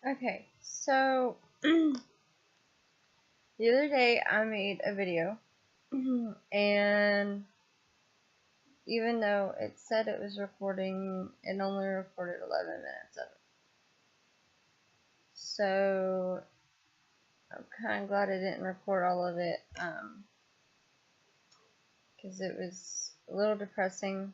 Okay, so the other day I made a video, and even though it said it was recording, it only recorded 11 minutes of it. So I'm kind of glad I didn't record all of it, because it was a little depressing,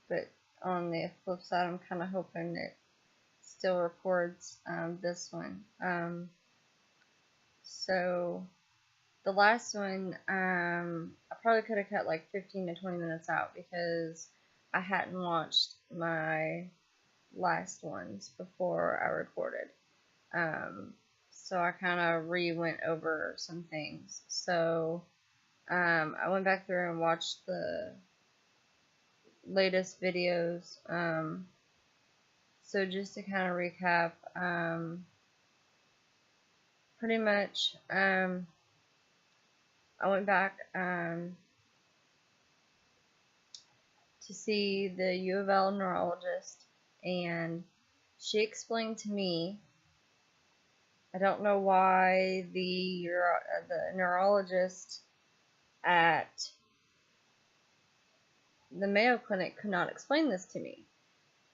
but on the flip side, I'm kind of hoping it still records this one. So the last one, I probably could have cut like 15 to 20 minutes out because I hadn't watched my last ones before I recorded. So I kind of went over some things. So I went back through and watched the latest videos. So just to kind of recap, pretty much, I went back to see the U of L neurologist, and she explained to me, I don't know why the neurologist at the Mayo Clinic could not explain this to me.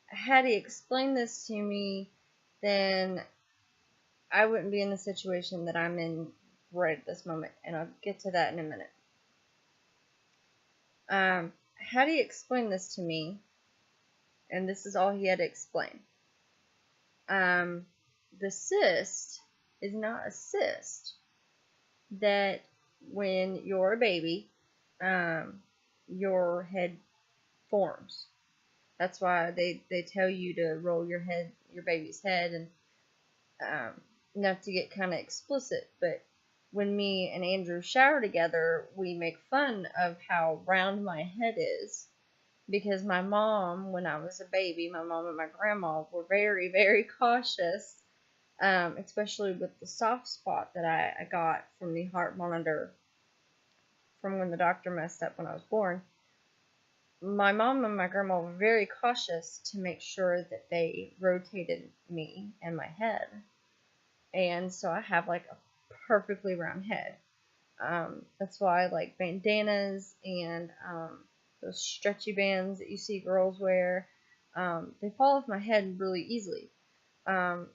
Had he explained this to me, then I wouldn't be in the situation that I'm in right at this moment, and I'll get to that in a minute. Had he explained this to me, and this is all he had to explain, the cyst is not a cyst that when you're a baby, your head forms. That's why they tell you to roll your baby's head, and not to get kind of explicit, but when me and Andrew shower together, we make fun of how round my head is, because my mom, when I was a baby, my mom and my grandma were very, very cautious, especially with the soft spot that I got from the heart monitor from when the doctor messed up when I was born. My mom and my grandma were very cautious to make sure that they rotated me and my head. And so I have like a perfectly round head. That's why I like bandanas and those stretchy bands that you see girls wear. They fall off my head really easily.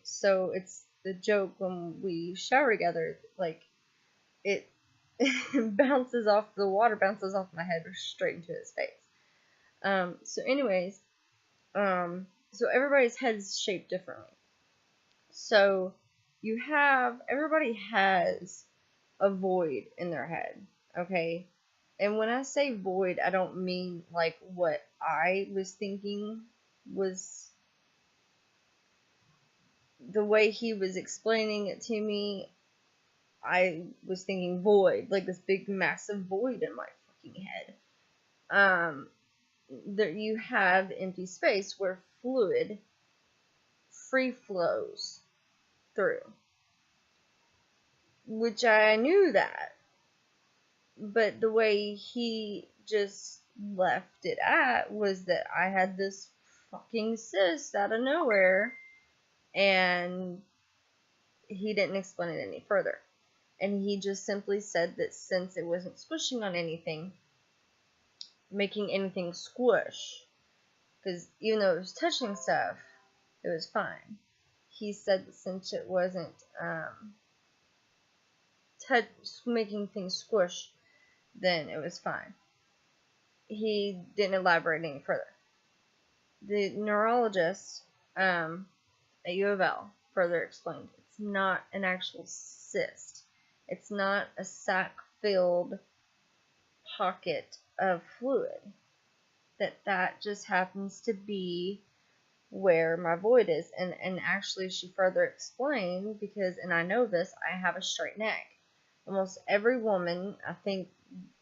So it's the joke when we shower together, like it bounces off, the water bounces off my head straight into his face. So anyways, so everybody's head's shaped differently. So everybody has a void in their head, okay? And when I say void, I don't mean like what I was thinking was the way he was explaining it to me. I was thinking void, like this big massive void in my fucking head. That you have empty space where fluid free flows through, which I knew that, but the way he just left it at was that I had this fucking cyst out of nowhere, and he didn't explain it any further. And he just simply said that since it wasn't squishing on anything, making anything squish, because even though it was touching stuff, it was fine. He said that since it wasn't making things squish, then it was fine. He didn't elaborate any further. The neurologist at U of L further explained it's not an actual cyst. It's not a sac-filled pocket of fluid. That just happens to be where my void is. And actually she further explained, because, and I know this, I have a straight neck. Almost every woman, I think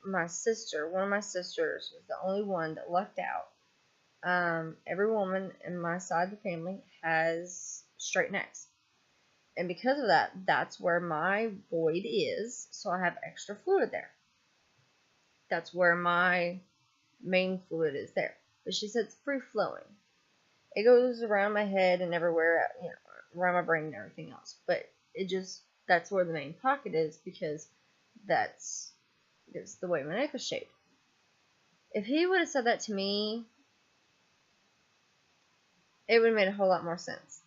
one of my sisters was the only one that lucked out. Every woman in my side of the family has straight necks. And because of that, that's where my void is, so I have extra fluid there. That's where my main fluid is there. But she said it's free flowing. It goes around my head and everywhere, around my brain and everything else. But that's where the main pocket is, because that's the way my neck is shaped. If he would have said that to me, it would have made a whole lot more sense.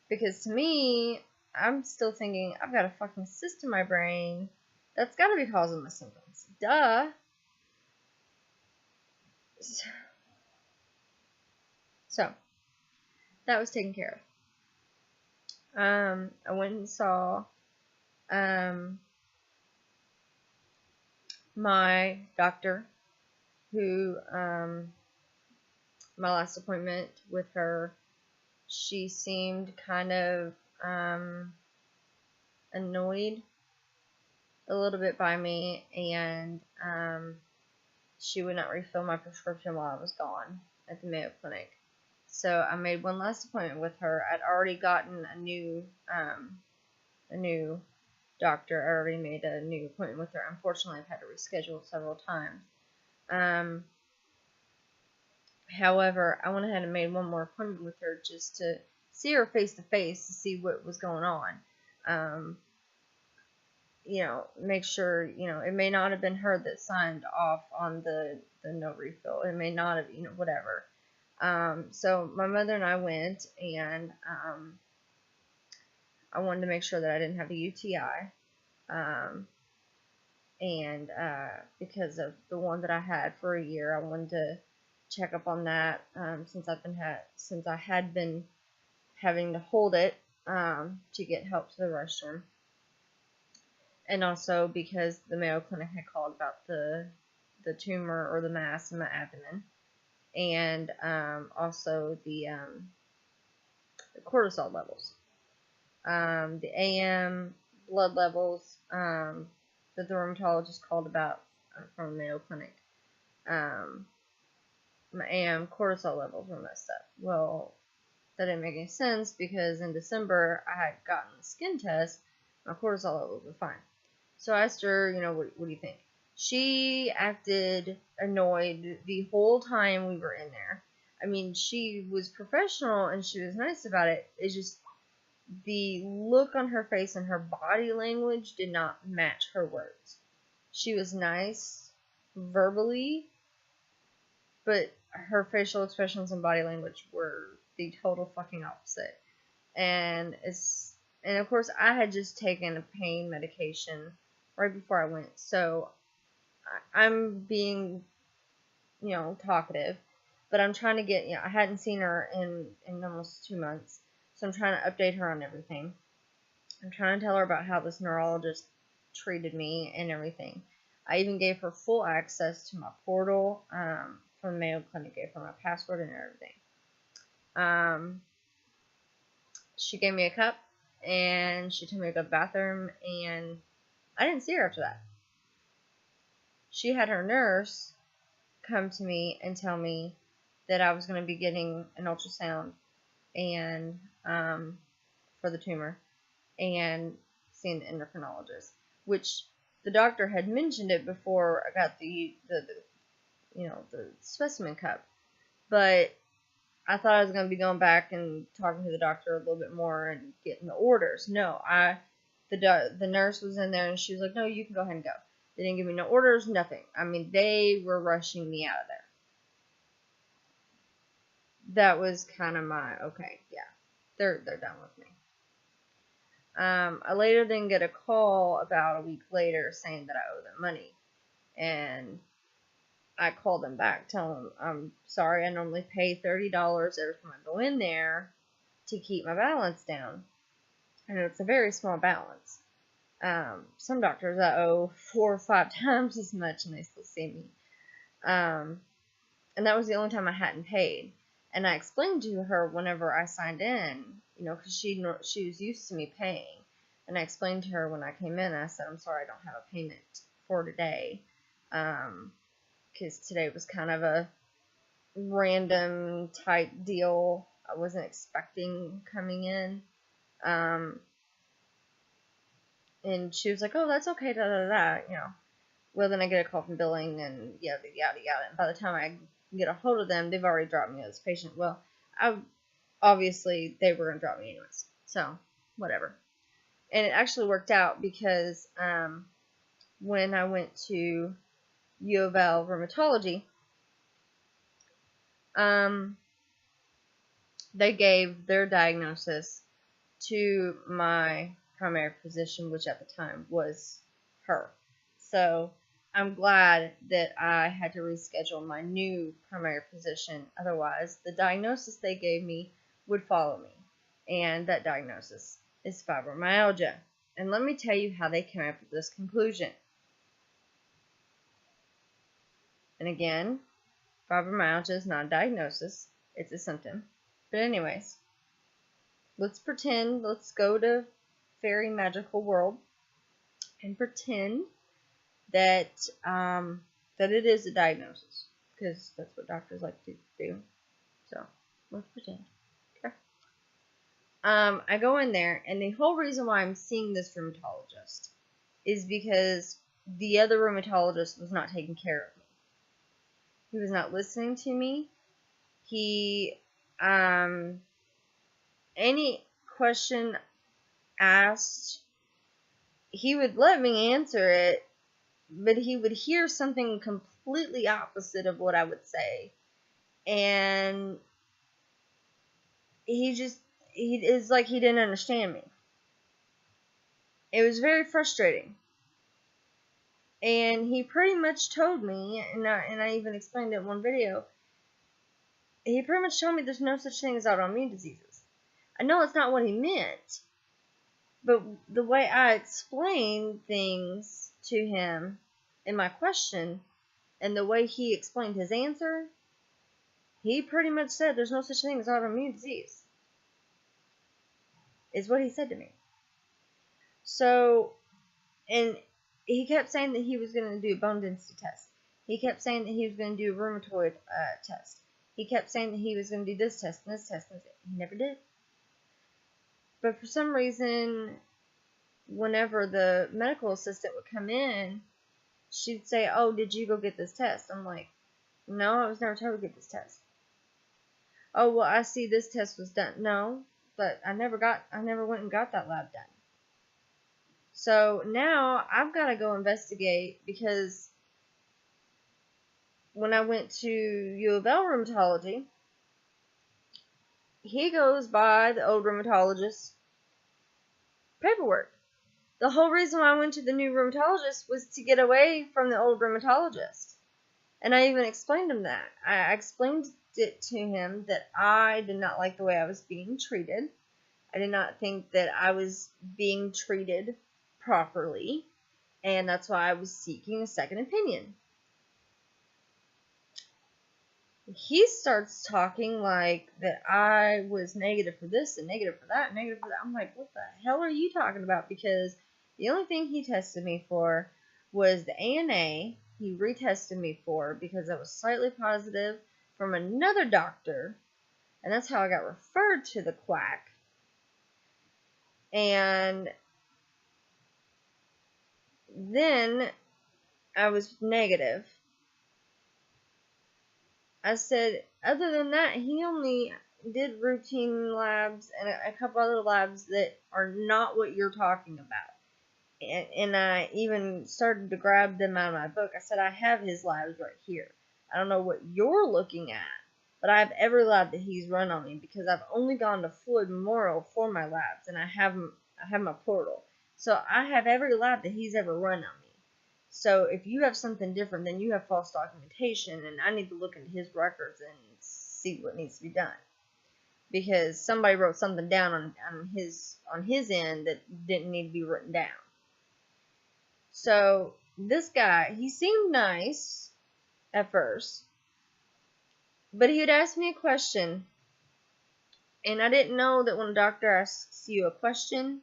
Because to me, I'm still thinking, I've got a fucking cyst in my brain. That's got to be causing my symptoms. Duh. So, that was taken care of. I went and saw my doctor, who, my last appointment with her, she seemed kind of annoyed a little bit by me, and she would not refill my prescription while I was gone at the Mayo Clinic. So I made one last appointment with her. I'd already gotten a new doctor. I already made a new appointment with her. Unfortunately, I've had to reschedule several times. However, I went ahead and made one more appointment with her just to see her face to face, to see what was going on. Make sure, it may not have been her that signed off on the no refill. It may not have, whatever. So my mother and I went, and I wanted to make sure that I didn't have a UTI. And because of the one that I had for a year, I wanted to check up on that, since I had been having to hold it to get help to the restroom. And also because the Mayo Clinic had called about the tumor or the mass in my abdomen, and also the cortisol levels, the AM blood levels that the rheumatologist called about from the Mayo Clinic. My AM cortisol levels were messed up. Well, that didn't make any sense, because in December I had gotten the skin test. My cortisol levels were fine. So I asked her, what do you think? She acted annoyed the whole time we were in there. I mean, she was professional and she was nice about it. It's just the look on her face and her body language did not match her words. She was nice verbally, but her facial expressions and body language were the total fucking opposite. And of course, I had just taken a pain medication right before I went, so I'm being, talkative, but I'm trying to get, I hadn't seen her in almost 2 months, so I'm trying to update her on everything. I'm trying to tell her about how this neurologist treated me and everything. I even gave her full access to my portal from the Mayo Clinic, gave her my password and everything. She gave me a cup, and she told me to go to the bathroom, and I didn't see her after that. She had her nurse come to me and tell me that I was going to be getting an ultrasound and for the tumor, and seeing the endocrinologist, which the doctor had mentioned it before I got the specimen cup, but I thought I was going to be going back and talking to the doctor a little bit more and getting the orders. No, the nurse was in there, and she was like, no, you can go ahead and go. They didn't give me no orders, nothing. I mean, they were rushing me out of there. That was kind of my, okay, yeah, they're done with me. I later then get a call about a week later saying that I owe them money. And I called them back, telling them, I'm sorry, I normally pay $30 every time I go in there to keep my balance down. And it's a very small balance. Some doctors I owe 4 or 5 times as much, and they still see me. And that was the only time I hadn't paid. And I explained to her whenever I signed in, because she was used to me paying. And I explained to her when I came in, I said, I'm sorry, I don't have a payment for today. Because today was kind of a random type deal. I wasn't expecting coming in. And she was like, oh, that's okay, da da da, Well, then I get a call from billing and yada, yada, yada. And by the time I get a hold of them, they've already dropped me as a patient. Well, obviously they were going to drop me anyways. So, whatever. And it actually worked out because when I went to U of L rheumatology, they gave their diagnosis to my primary physician, which at the time was her. So I'm glad that I had to reschedule my new primary physician. Otherwise, the diagnosis they gave me would follow me. And that diagnosis is fibromyalgia. And let me tell you how they came up with this conclusion. And again, fibromyalgia is not a diagnosis. It's a symptom. But anyways, let's go to fairy magical world and pretend that that it is a diagnosis, because that's what doctors like to do. So let's pretend. Okay. I go in there, and the whole reason why I'm seeing this rheumatologist is because the other rheumatologist was not taking care of me. He was not listening to me. He any question asked, he would let me answer it, but he would hear something completely opposite of what I would say. And it's like he didn't understand me. It was very frustrating. And he pretty much told me, and I even explained it in one video, he pretty much told me there's no such thing as autoimmune diseases. I know it's not what he meant, but the way I explained things to him in my question, and the way he explained his answer, he pretty much said there's no such thing as autoimmune disease. Is what he said to me. So, and he kept saying that he was going to do a bone density test. He kept saying that he was going to do a rheumatoid test. He kept saying that he was going to do this test and this test, and he never did. But for some reason, whenever the medical assistant would come in, she'd say, "Oh, did you go get this test?" I'm like, "No, I was never told to get this test." "Oh, well, I see this test was done." "No, but I never went and got that lab done." So now I've got to go investigate, because when I went to U of L rheumatology, he goes by the old rheumatologist's paperwork. The whole reason why I went to the new rheumatologist was to get away from the old rheumatologist. And I even explained him that. I explained it to him that I did not like the way I was being treated. I did not think that I was being treated properly, and that's why I was seeking a second opinion. He starts talking like that I was negative for this and negative for that and negative for that. I'm like, what the hell are you talking about? Because the only thing he tested me for was the ANA. He retested me for because I was slightly positive from another doctor, and that's how I got referred to the quack. And then I was negative. I said, other than that, he only did routine labs and a couple other labs that are not what you're talking about. And I even started to grab them out of my book. I said, I have his labs right here. I don't know what you're looking at, but I have every lab that he's run on me, because I've only gone to Floyd Memorial for my labs, and I have my portal. So I have every lab that he's ever run on me. So if you have something different, then you have false documentation, and I need to look into his records and see what needs to be done. Because somebody wrote something down on his end that didn't need to be written down. So this guy, he seemed nice at first, but he would ask me a question, and I didn't know that when a doctor asks you a question,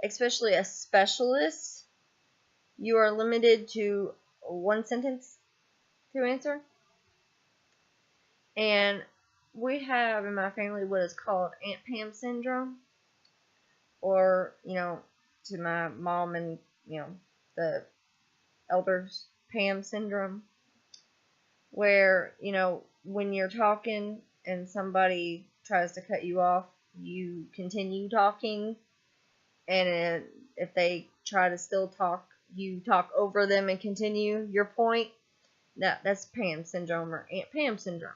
especially a specialist, you are limited to one sentence to answer. And we have in my family what is called Aunt Pam syndrome, or, to my mom and, the elders, Pam syndrome, where, you know, when you're talking and somebody tries to cut you off, you continue talking, and if they try to still talk, you talk over them and continue your point. That's Pam syndrome or Aunt Pam syndrome.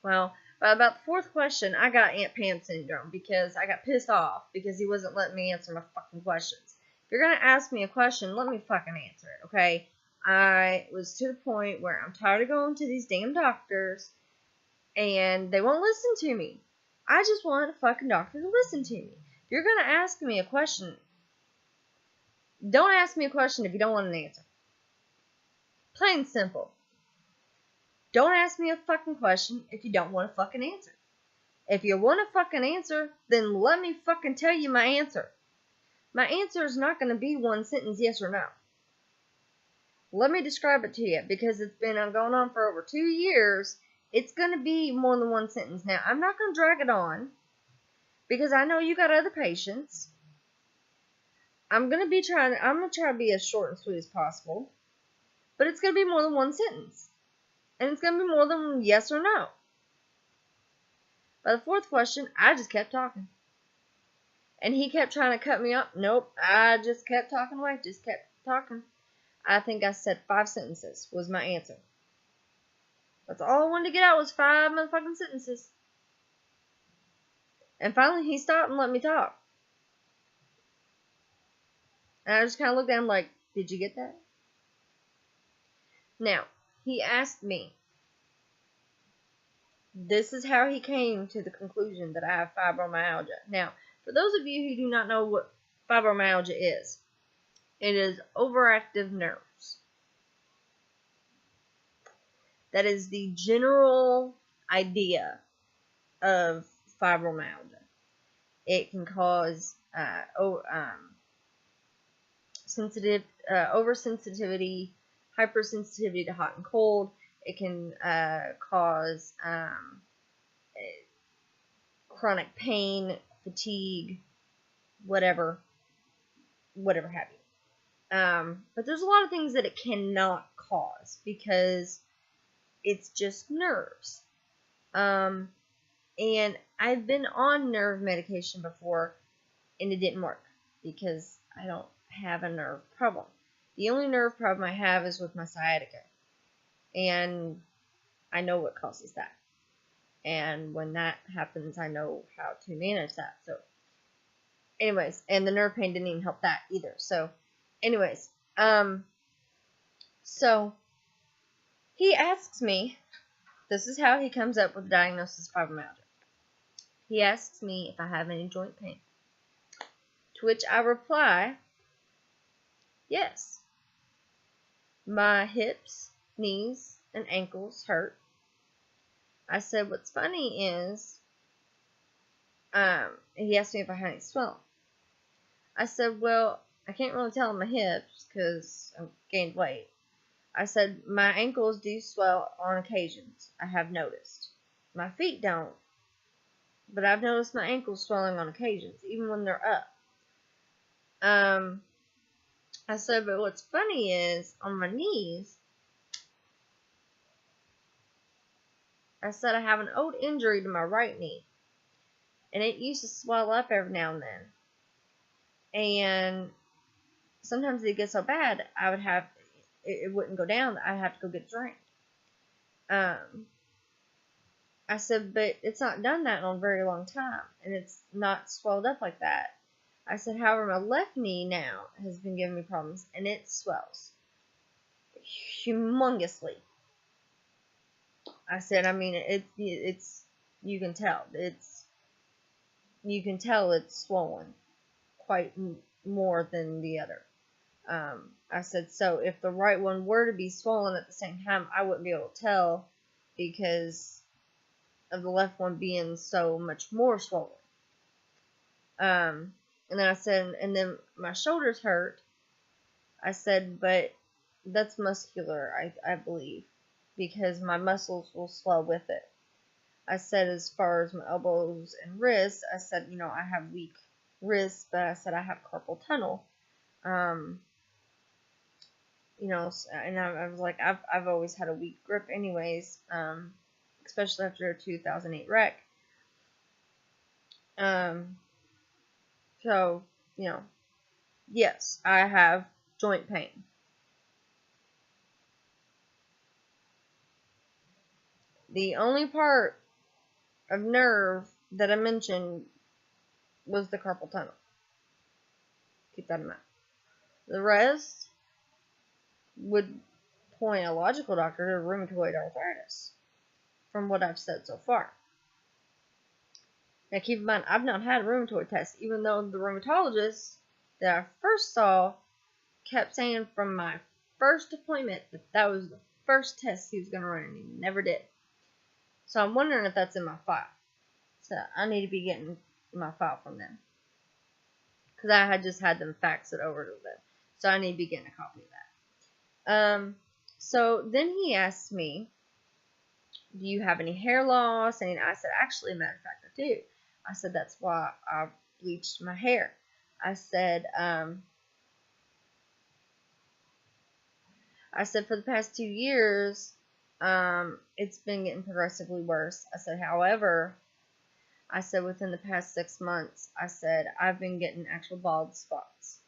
Well, by about the fourth question, I got Aunt Pam syndrome because I got pissed off because he wasn't letting me answer my fucking questions. If you're gonna ask me a question, let me fucking answer it, okay? I was to the point where I'm tired of going to these damn doctors and they won't listen to me. I just want a fucking doctor to listen to me. If you're gonna ask me a question, don't ask me a question if you don't want an answer. Plain and simple. Don't ask me a fucking question if you don't want a fucking answer. If you want a fucking answer, then let me fucking tell you my answer. My answer is not going to be one sentence, yes or no. Let me describe it to you, because it's been going on for over 2 years. It's going to be more than one sentence. Now, I'm not going to drag it on, because I know you got other patients. I'm going to try to be as short and sweet as possible. But it's going to be more than one sentence. And it's going to be more than yes or no. By the fourth question, I just kept talking. And he kept trying to cut me up. Nope, I just kept talking away. Just kept talking. I think I said 5 sentences was my answer. That's all I wanted to get out was 5 motherfucking sentences. And finally he stopped and let me talk. And I just kind of looked at him like, did you get that? Now, he asked me. This is how he came to the conclusion that I have fibromyalgia. Now, for those of you who do not know what fibromyalgia is, it is overactive nerves. That is the general idea of fibromyalgia. It can cause oversensitivity, hypersensitivity to hot and cold. It can cause chronic pain, fatigue, whatever have you. But there's a lot of things that it cannot cause because it's just nerves. And I've been on nerve medication before, and it didn't work because I don't have a nerve problem. The only nerve problem I have is with my sciatica. And I know what causes that. And when that happens, I know how to manage that. So, anyways, and the nerve pain didn't even help that either. So, anyways, so he asks me, this is how he comes up with the diagnosis of fibromyalgia. He asks me if I have any joint pain. To which I reply, yes. My hips, knees, and ankles hurt. I said, what's funny is, he asked me if I had any swelling. I said, well, I can't really tell on my hips because I've gained weight. I said, my ankles do swell on occasions. I have noticed. My feet don't. But I've noticed my ankles swelling on occasions, even when they're up. I said, but what's funny is, on my knees, I said I have an old injury to my right knee. And it used to swell up every now and then. And sometimes it gets so bad, I would have, it wouldn't go down. I'd have to go get it drained. I said, but it's not done that in a very long time. And it's not swelled up like that. I said, however, my left knee now has been giving me problems. And it swells. Humongously. I said, I mean, it's you can tell. You can tell it's swollen quite more than the other. I said, so if the right one were to be swollen at the same time, I wouldn't be able to tell because of the left one being so much more swollen. And then I said, and then my shoulders hurt. I said, but that's muscular, I believe, because my muscles will swell with it. I said, as far as my elbows and wrists, I said, you know, I have weak wrists, but I said I have carpal tunnel. you know, and I was like, I've always had a weak grip anyways, especially after a 2008 wreck. So, you know, yes, I have joint pain. The only part of nerve that I mentioned was the carpal tunnel. Keep that in mind. The rest would point a logical doctor to rheumatoid arthritis, from what I've said so far. Now keep in mind, I've not had a rheumatoid test, even though the rheumatologist that I first saw kept saying from my first appointment that was the first test he was going to run, and he never did. So I'm wondering if that's in my file. So I need to be getting my file from them, because I had just had them fax it over to them. So I need to be getting a copy of that. So then he asked me, do you have any hair loss? And I said, actually, matter of fact, I do. I said, that's why I bleached my hair. I said, for the past 2 years, it's been getting progressively worse. I said, however, I said, within the past 6 months, I said, I've been getting actual bald spots.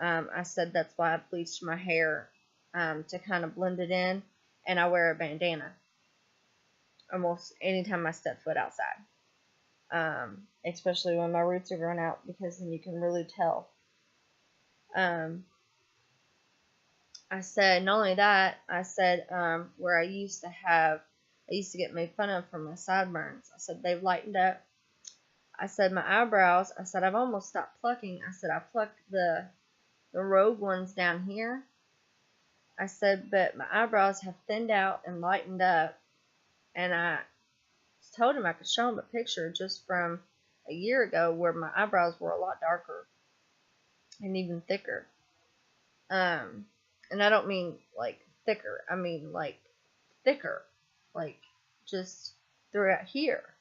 I said, that's why I bleached my hair, to kind of blend it in, and I wear a bandana almost anytime I step foot outside. Especially when my roots are growing out, because then you can really tell. I said, not only that, I said, where I used to get made fun of for my sideburns. I said, they've lightened up. I said, my eyebrows, I said, I've almost stopped plucking. I said, I plucked the rogue ones down here. I said, but my eyebrows have thinned out and lightened up. And I told him I could show him a picture just from a year ago where my eyebrows were a lot darker and even thicker. And I don't mean like thicker. I mean like thicker, like just throughout here.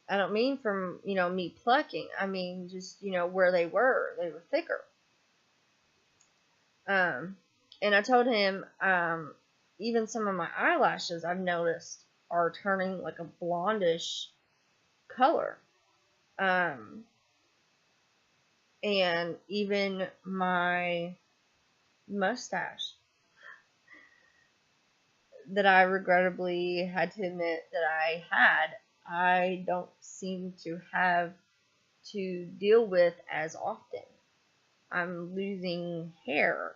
I don't mean from, me plucking. I mean just, where they were thicker. And I told him, even some of my eyelashes I've noticed are turning like a blondish color. And even my mustache that I regrettably had to admit that I don't seem to have to deal with as often. I'm losing hair.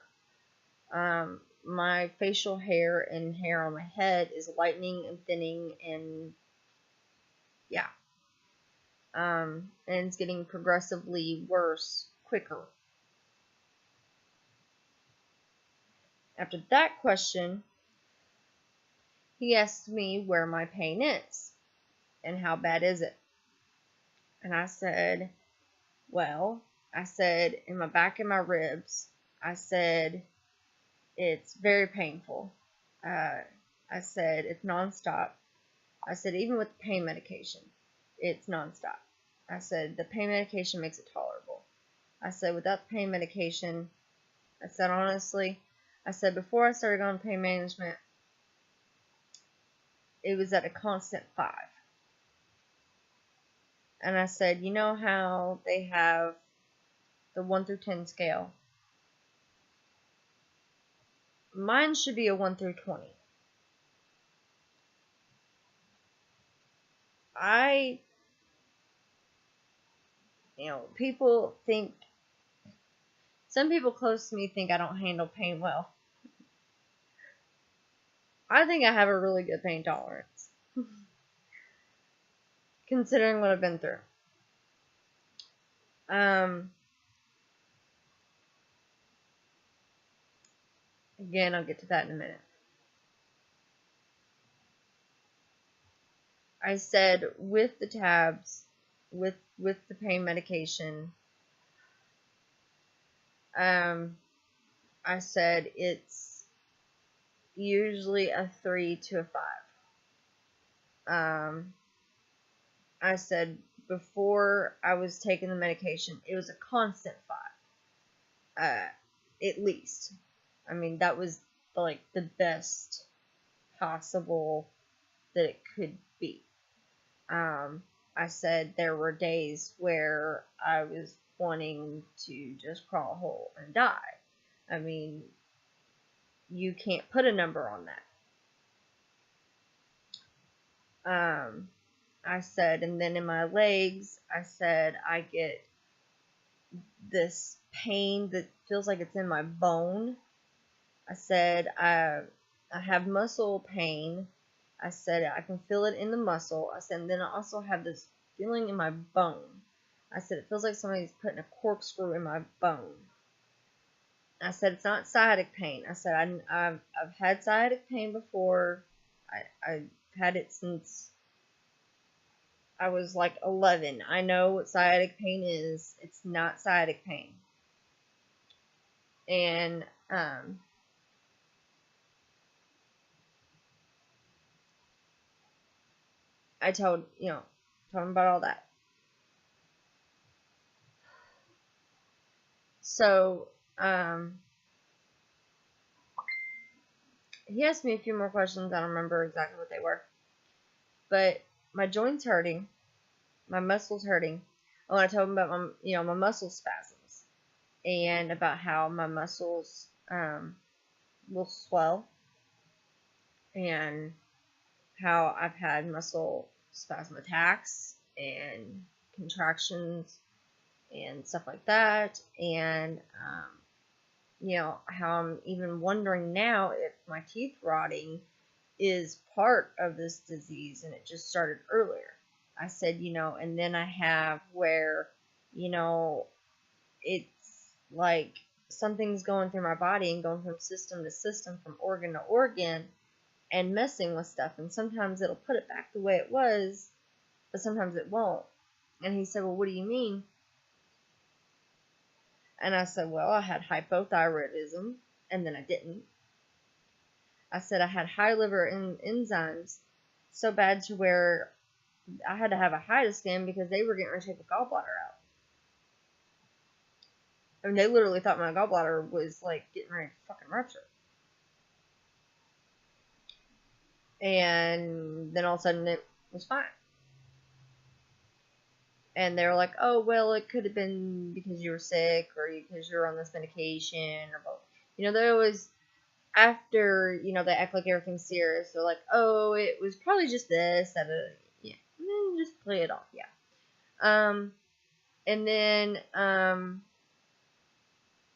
My facial hair and hair on my head is lightening and thinning, and yeah. And it's getting progressively worse quicker. After that question, he asked me where my pain is and how bad is it. And I said, well, in my back and my ribs. I said, it's very painful. I said, it's nonstop. I said, even with the pain medication, it's nonstop. I said, the pain medication makes it tolerable. I said, without the pain medication, I said, honestly, I said, before I started going to pain management, it was at a constant 5. And I said, you know how they have the 1 through 10 scale? Mine should be a 1 through 20. People think, some people close to me think I don't handle pain well. I think I have a really good pain tolerance, considering what I've been through. Again, I'll get to that in a minute. I said, with the tabs, with the pain medication, I said it's usually a 3 to a 5. I said before I was taking the medication, it was a constant 5, at least. I mean, that was like the best possible that it could be. I said there were days where I was wanting to just crawl a hole and die. I mean, you can't put a number on that. I said, and then in my legs, I said I get this pain that feels like it's in my bone. I said I have muscle pain. I said I can feel it in the muscle. I said, and then I also have this feeling in my bone. I said it feels like somebody's putting a corkscrew in my bone. I said it's not sciatic pain. I said I've had sciatic pain before. I've had it since I was like 11. I know what sciatic pain is. It's not sciatic pain. And I told him about all that. So he asked me a few more questions. I don't remember exactly what they were. But my joints hurting, my muscles hurting. Oh, I told him about my muscle spasms and about how my muscles will swell and how I've had muscle spasm attacks and contractions and stuff like that, and how I'm even wondering now if my teeth rotting is part of this disease and it just started earlier. I said, and then I have where, it's like something's going through my body and going from system to system, from organ to organ, and messing with stuff. And sometimes it'll put it back the way it was, but sometimes it won't. And he said, well, what do you mean? And I said, well, I had hypothyroidism, and then I didn't. I said I had high liver enzymes so bad to where I had to have a HIDA scan because they were getting ready to take the gallbladder out. I mean, they literally thought my gallbladder was like getting ready to fucking rupture. And then all of a sudden it was fine. And they were like, oh, well, it could have been because you were sick or because you were on this medication or both. They always, after, they act like everything's serious. They're like, oh, it was probably just this, that, yeah. And then just play it off, yeah. And then,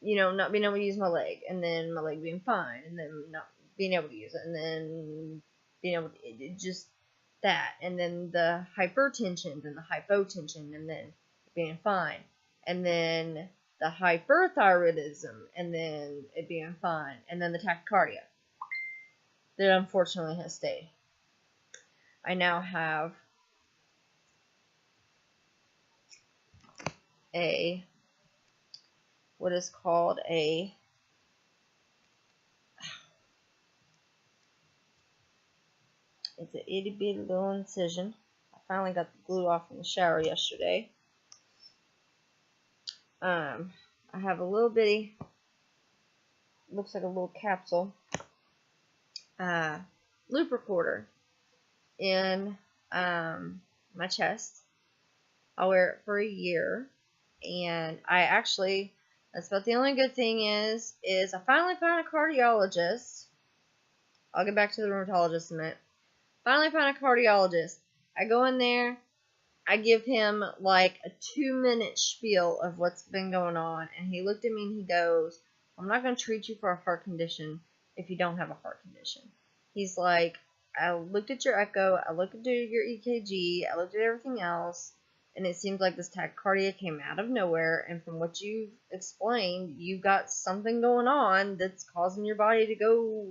not being able to use my leg, and then my leg being fine, and then not being able to use it, and then being able to, just that, and then the hypertension, and the hypotension, and then being fine, and then the hyperthyroidism, and then it being fine, and then the tachycardia that unfortunately has stayed. I now have what is called it's an itty bitty little incision. I finally got the glue off in the shower yesterday. I have a little bitty, looks like a little capsule, loop recorder in my chest. I'll wear it for a year, and that's about the only good thing is I finally found a cardiologist. I'll get back to the rheumatologist in a minute. Finally found a cardiologist. I go in there, I give him like a 2-minute spiel of what's been going on, and he looked at me and he goes, I'm not going to treat you for a heart condition if you don't have a heart condition. He's like, I looked at your echo, I looked at your EKG, I looked at everything else, and it seems like this tachycardia came out of nowhere, and from what you've explained, you've got something going on that's causing your body to go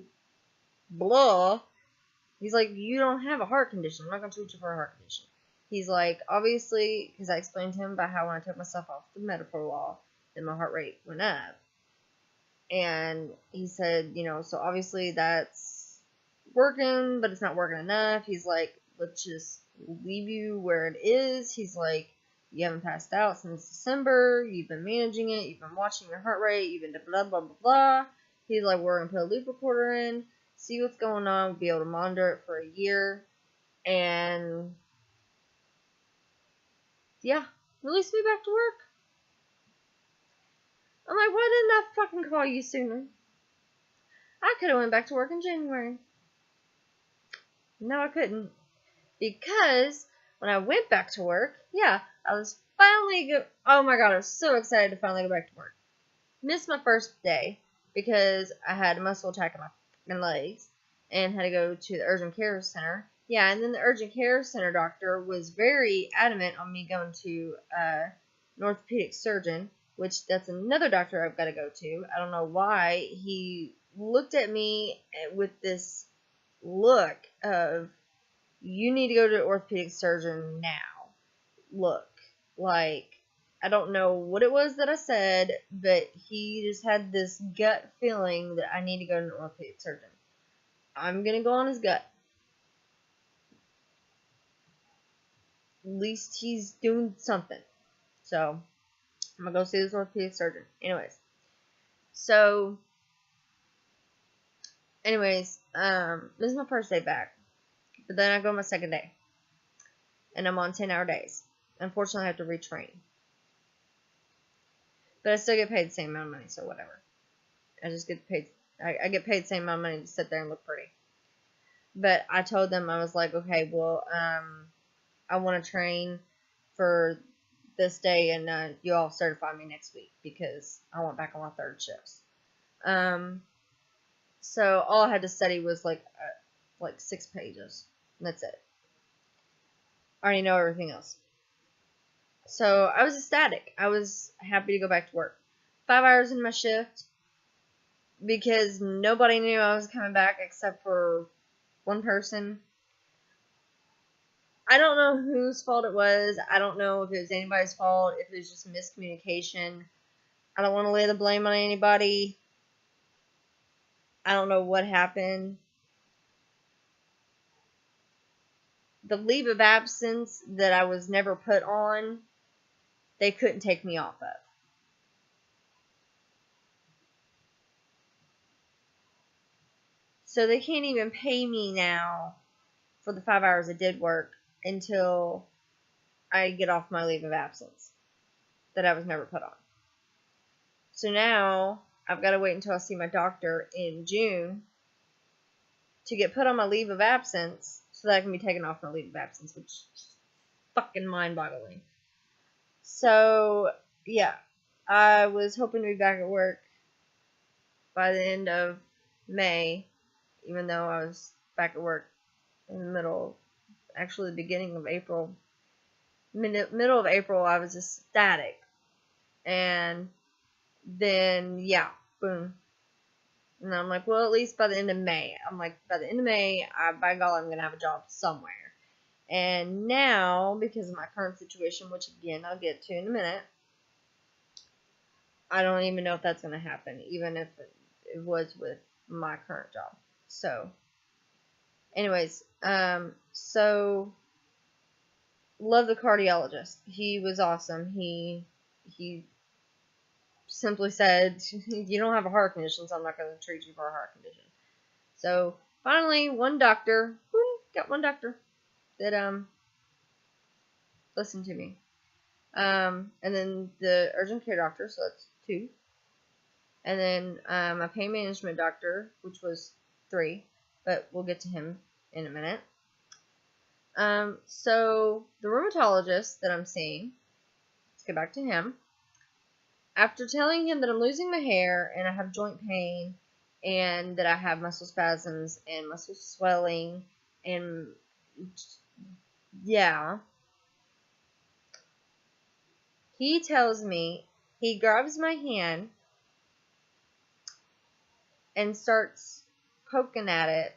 blah. He's like, you don't have a heart condition. I'm not going to treat you for a heart condition. He's like, obviously, because I explained to him about how when I took myself off the metoprolol, then my heart rate went up. And he said, so obviously that's working, but it's not working enough. He's like, let's just leave you where it is. He's like, you haven't passed out since December. You've been managing it. You've been watching your heart rate. You've been blah, blah, blah, blah. He's like, we're going to put a loop recorder in, see what's going on, be able to monitor it for a year, and yeah, release me back to work. I'm like, why didn't I fucking call you sooner? I could have went back to work in January. No, I couldn't. Because when I went back to work, yeah, I was finally oh my god, I was so excited to finally go back to work. Missed my first day because I had a muscle attack in my legs and had to go to the urgent care center. Yeah, and then the urgent care center doctor was very adamant on me going to an orthopedic surgeon, which that's another doctor I've got to go to. I don't know why. He looked at me with this look of, you need to go to an orthopedic surgeon now. Look, like, I don't know what it was that I said, but he just had this gut feeling that I need to go to an orthopedic surgeon. I'm going to go on his gut. At least he's doing something. So, I'm going to go see this orthopedic surgeon. Anyways, this is my first day back. But then I go my second day. And I'm on 10-hour days. Unfortunately, I have to retrain. But I still get paid the same amount of money, so whatever. I just get paid. I get paid the same amount of money to sit there and look pretty. But I told them, I was like, okay, well, I want to train for this day, and you all certify me next week because I went back on my third shifts. So all I had to study was like 6 pages. And that's it. I already know everything else. So I was ecstatic. I was happy to go back to work. 5 hours in my shift because nobody knew I was coming back except for one person. I don't know whose fault it was. I don't know if it was anybody's fault, if it was just miscommunication. I don't want to lay the blame on anybody. I don't know what happened. The leave of absence that I was never put on, they couldn't take me off of. So they can't even pay me now for the 5 hours I did work until I get off my leave of absence that I was never put on. So now I've got to wait until I see my doctor in June to get put on my leave of absence so that I can be taken off my leave of absence, which is fucking mind-boggling. So, yeah, I was hoping to be back at work by the end of May, even though I was back at work in the beginning of April. Middle of April, I was ecstatic. And then, yeah, boom. And I'm like, well, at least by the end of May. I'm like, by the end of May, by God, I'm going to have a job somewhere. And now, because of my current situation, which again, I'll get to in a minute, I don't even know if that's going to happen, even if it was with my current job. So, anyways, so, love the cardiologist. He was awesome. He simply said, you don't have a heart condition, so I'm not going to treat you for a heart condition. So, finally, got one doctor that, listened to me. And then the urgent care doctor, so that's 2. And then, my pain management doctor, which was 3, but we'll get to him in a minute. So, the rheumatologist that I'm seeing, let's get back to him. After telling him that I'm losing my hair and I have joint pain and that I have muscle spasms and muscle swelling and yeah, he tells me, he grabs my hand and starts poking at it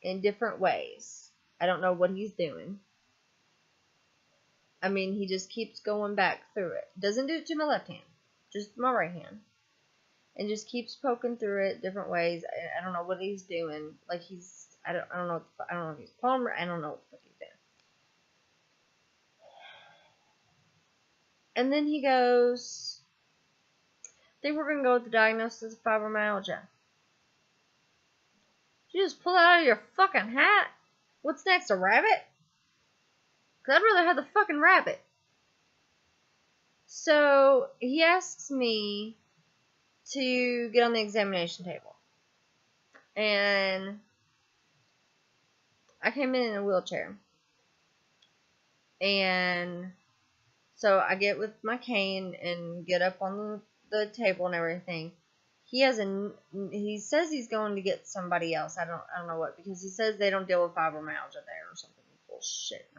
in different ways. I don't know what he's doing. I mean, he just keeps going back through it. Doesn't do it to my left hand, just my right hand. And just keeps poking through it different ways. I don't know what he's doing. Like I don't know if he's Palmer. I don't know what the fuck he's doing. And then he goes, I think we're going to go with the diagnosis of fibromyalgia. You just pull it out of your fucking hat? What's next, a rabbit? Because I'd rather have the fucking rabbit. So, he asks me to get on the examination table. And I came in a wheelchair. And so I get with my cane and get up on the table and everything. He says he's going to get somebody else. I don't know what, because he says they don't deal with fibromyalgia there or something. Bullshit.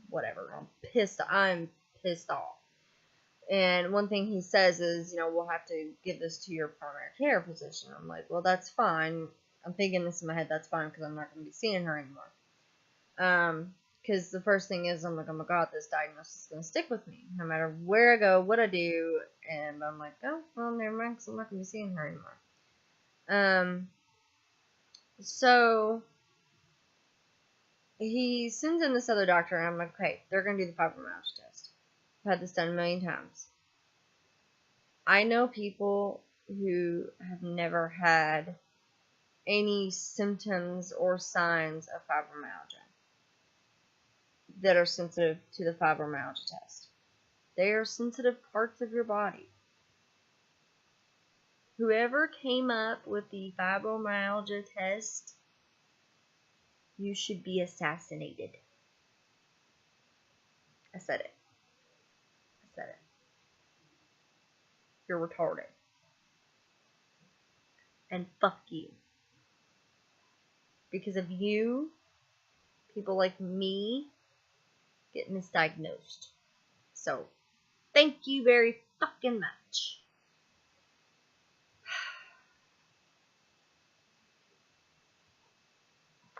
Whatever. I'm pissed off. And one thing he says is, we'll have to give this to your primary care physician. I'm like, well, that's fine. I'm thinking this in my head, that's fine, because I'm not going to be seeing her anymore. Because the first thing is, I'm like, oh my god, this diagnosis is going to stick with me. No matter where I go, what I do. And I'm like, oh, well, never mind, because I'm not going to be seeing her anymore. So he sends in this other doctor, and I'm like, okay, they're going to do the fibromyalgia test. I've had this done a million times. I know people who have never had any symptoms or signs of fibromyalgia that are sensitive to the fibromyalgia test. They are sensitive parts of your body. Whoever came up with the fibromyalgia test, you should be assassinated. I said it. You're retarded. And fuck you. Because of you, people like me get misdiagnosed. So, thank you very fucking much.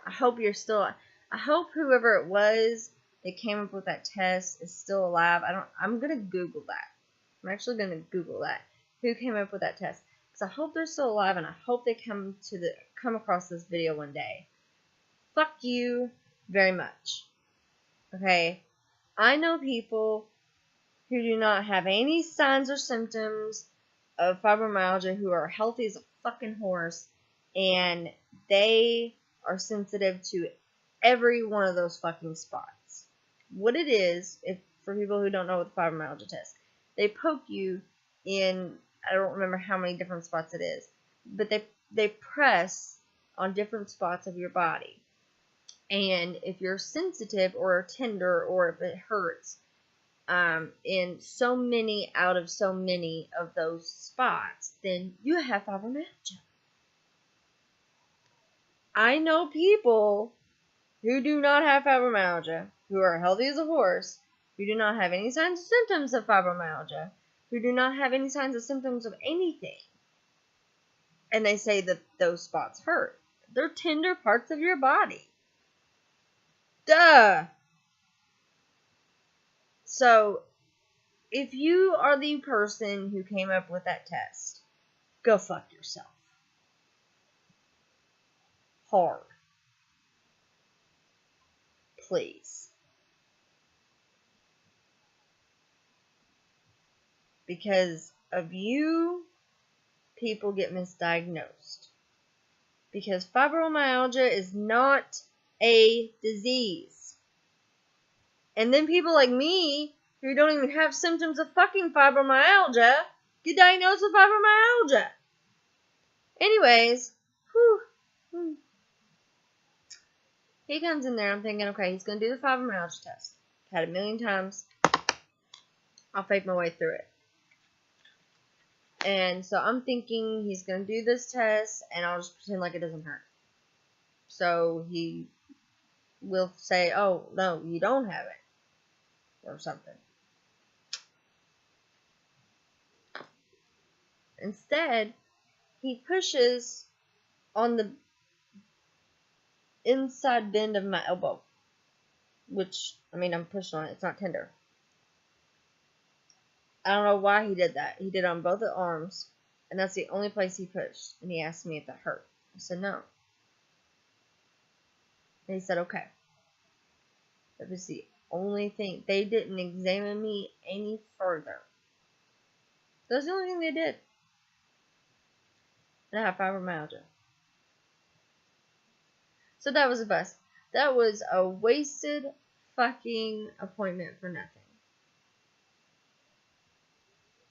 I hope whoever it was that came up with that test is still alive. I'm gonna Google that. I'm actually gonna Google that. Who came up with that test? Because I hope they're still alive, and I hope they come across this video one day. Fuck you very much. Okay? I know people who do not have any signs or symptoms of fibromyalgia who are healthy as a fucking horse, and they are sensitive to every one of those fucking spots. What it is, for people who don't know what the fibromyalgia test, they poke you in, I don't remember how many different spots it is, but they press on different spots of your body. And if you're sensitive or tender, or if it hurts, in so many out of so many of those spots, then you have fibromyalgia. I know people who do not have fibromyalgia, who are healthy as a horse, who do not have any signs or symptoms of fibromyalgia, who do not have any signs or symptoms of anything, and they say that those spots hurt. They're tender parts of your body. Duh! So, if you are the person who came up with that test, go fuck yourself. Hard. Please. Because of you, people get misdiagnosed. Because fibromyalgia is not a disease. And then people like me, who don't even have symptoms of fucking fibromyalgia, get diagnosed with fibromyalgia. Anyways, he comes in there, I'm thinking, okay, he's going to do the fibromyalgia test. Had it a million times. I'll fake my way through it. And so I'm thinking he's going to do this test, and I'll just pretend like it doesn't hurt. So he will say, oh, no, you don't have it. Or something. Instead, he pushes on the inside bend of my elbow. Which, I'm pushing on it. It's not tender. I don't know why he did that. He did it on both the arms, and that's the only place he pushed. And he asked me if that hurt. I said no. And he said okay. That was the only thing. They didn't examine me any further. That's the only thing they did. And I have fibromyalgia. So that was a bust. That was a wasted fucking appointment for nothing.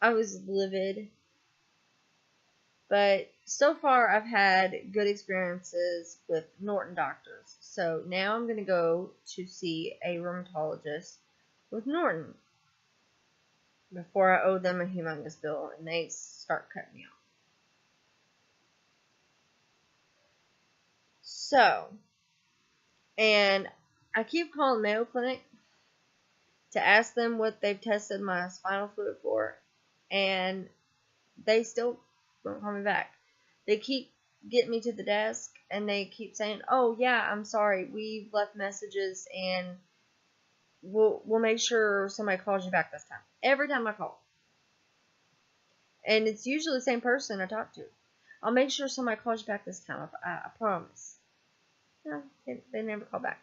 I was livid. But so far, I've had good experiences with Norton doctors. So now I'm going to go to see a rheumatologist with Norton before I owe them a humongous bill and they start cutting me off. So, and I keep calling Mayo Clinic to ask them what they've tested my spinal fluid for, and they still don't call me back. They keep getting me to the desk, and they keep saying, "Oh yeah, I'm sorry, we've left messages, and we'll make sure somebody calls you back this time." Every time I call, and it's usually the same person I talk to. "I'll make sure somebody calls you back this time. I promise." No, they never call back.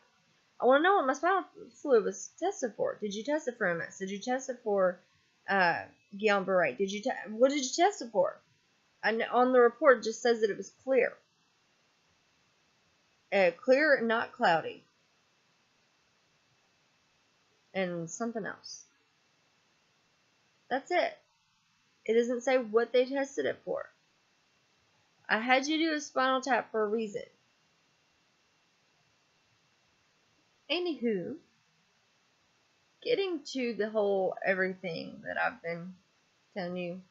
I want to know what my spinal fluid was tested for. Did you test it for MS? Did you test it for Guillain-Barré? What did you test it for? And on the report, it just says that it was clear. Clear and not cloudy. And something else. That's it. It doesn't say what they tested it for. I had you do a spinal tap for a reason. Anywho, getting to the whole everything that I've been telling you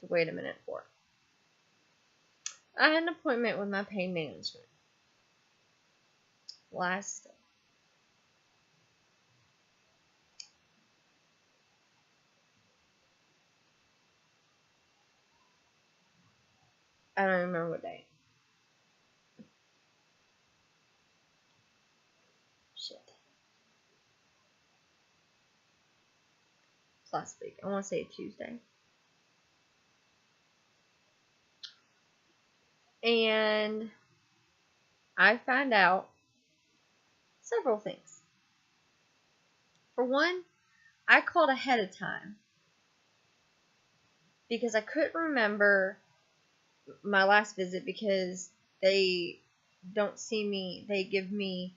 to wait a minute for. I had an appointment with my pain management last I don't remember what day. Shit. It's last week. I want to say Tuesday. And I found out several things. For one, I called ahead of time because I couldn't remember my last visit because they don't see me. They give me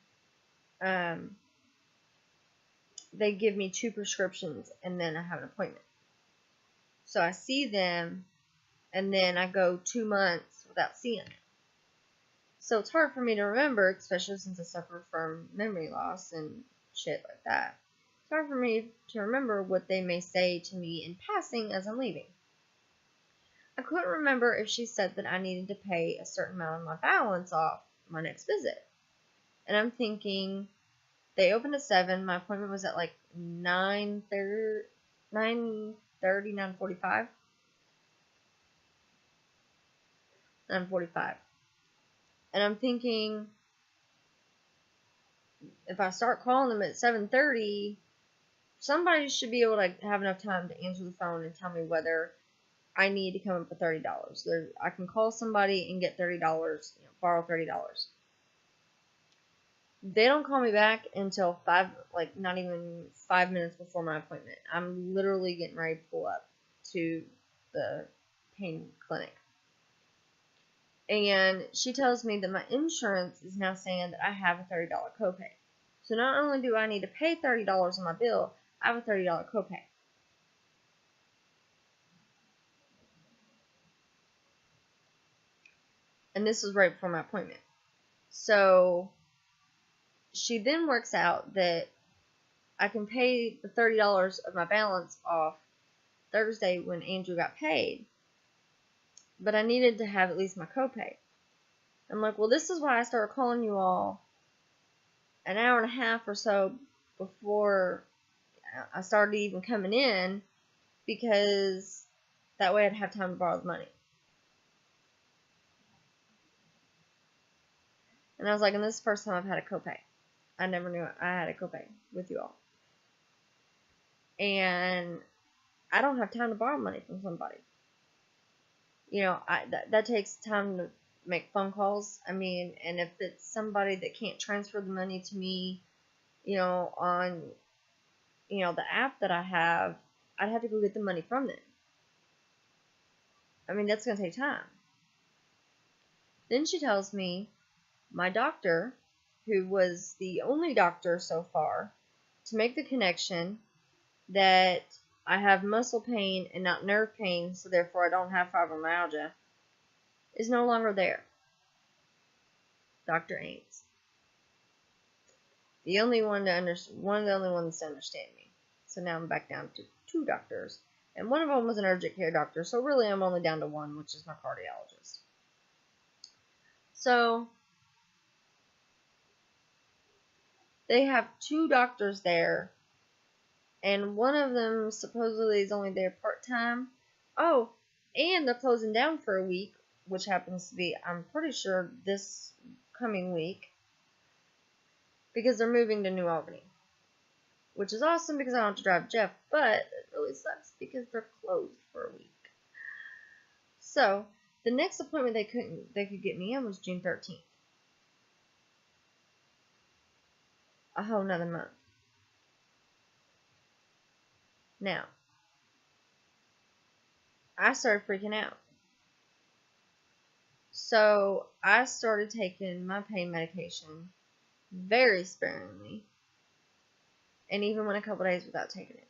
2 prescriptions and then I have an appointment. So I see them and then I go 2 months without seeing them. So it's hard for me to remember, especially since I suffer from memory loss and shit like that. It's hard for me to remember what they may say to me in passing as I'm leaving. I couldn't remember if she said that I needed to pay a certain amount of my balance off my next visit. And I'm thinking, they opened at 7. My appointment was at like 9:30, 9:45. 9:45. And I'm thinking, if I start calling them at 7:30, somebody should be able to have enough time to answer the phone and tell me whether I need to come up with $30. I can call somebody and get $30, borrow $30. They don't call me back until not even 5 minutes before my appointment. I'm literally getting ready to pull up to the pain clinic. And she tells me that my insurance is now saying that I have a $30 copay. So not only do I need to pay $30 on my bill, I have a $30 copay. And this was right before my appointment. So she then works out that I can pay the $30 of my balance off Thursday when Andrew got paid. But I needed to have at least my copay. I'm like, well, this is why I started calling you all an hour and a half or so before I started even coming in, because that way I'd have time to borrow the money. And I was like, and this is the first time I've had a copay. I never knew I had a copay with you all. And I don't have time to borrow money from somebody. That takes time to make phone calls. I mean, and if it's somebody that can't transfer the money to me, on, the app that I have, I'd have to go get the money from them. I mean, that's going to take time. Then she tells me my doctor who was the only doctor so far to make the connection that I have muscle pain and not nerve pain, so therefore I don't have fibromyalgia, is no longer there. Dr. Ames. One of the only ones to understand me. So now I'm back down to 2 doctors. And one of them was an urgent care doctor, so really I'm only down to 1, which is my cardiologist. So they have 2 doctors there, and one of them supposedly is only there part-time. Oh, and they're closing down for a week, which happens to be, I'm pretty sure, this coming week, because they're moving to New Albany, which is awesome because I don't have to drive Jeff, but it really sucks because they're closed for a week. So the next appointment they could get me in was June 13th. A whole nother month. Now, I started freaking out. So I started taking my pain medication very sparingly, and even went a couple days without taking it,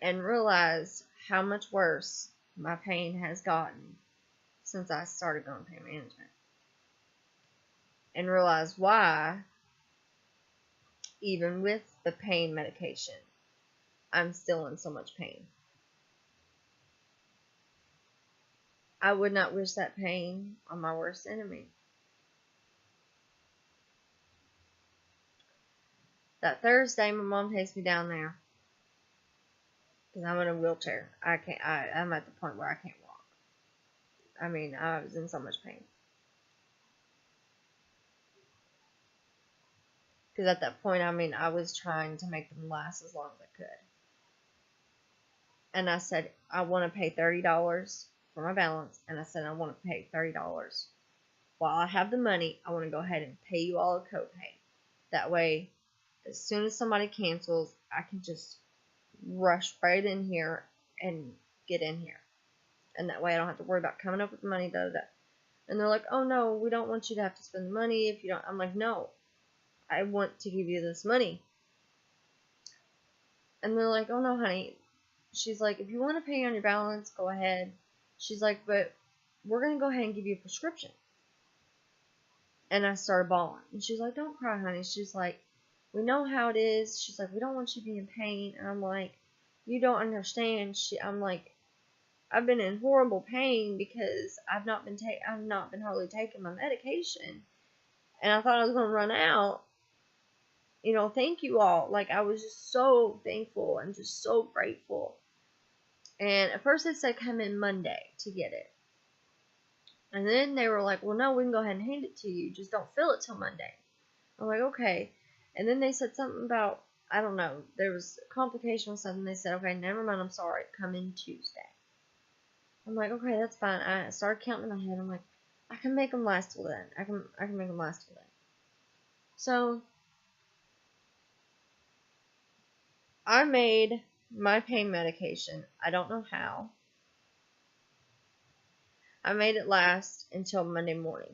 and realized how much worse my pain has gotten since I started going pain management, and realized why, even with the pain medication, I'm still in so much pain. I would not wish that pain on my worst enemy. That Thursday, my mom takes me down there because I'm in a wheelchair. I'm at the point where I can't walk. I mean, I was in so much pain. Because at that point, I mean, I was trying to make them last as long as I could. And I said, I want to pay $30 for my balance. And I said, I want to pay $30. While I have the money, I want to go ahead and pay you all a copay. That way, as soon as somebody cancels, I can just rush right in here and get in here. And that way I don't have to worry about coming up with the money, da da da. And they're like, oh no, we don't want you to have to spend the money if you don't. I'm like, no, I want to give you this money. And they're like, oh no, honey. She's like, if you want to pay on your balance, go ahead. She's like, but we're going to go ahead and give you a prescription. And I started bawling. And she's like, don't cry, honey. She's like, we know how it is. She's like, we don't want you to be in pain. And I'm like, you don't understand. I'm like, I've been in horrible pain because I've not been hardly taking my medication. And I thought I was going to run out. You know, thank you all. Like, I was just so thankful and just so grateful. And at first they said come in Monday to get it. And then they were like, well, no, we can go ahead and hand it to you. Just don't fill it till Monday. I'm like, okay. And then they said something about, I don't know, there was a complication with something. They said, okay, never mind, I'm sorry. Come in Tuesday. I'm like, okay, that's fine. I started counting in my head. I'm like, I can make them last till then. I can make them last till then. So I made my pain medication. I don't know how. I made it last until Monday morning.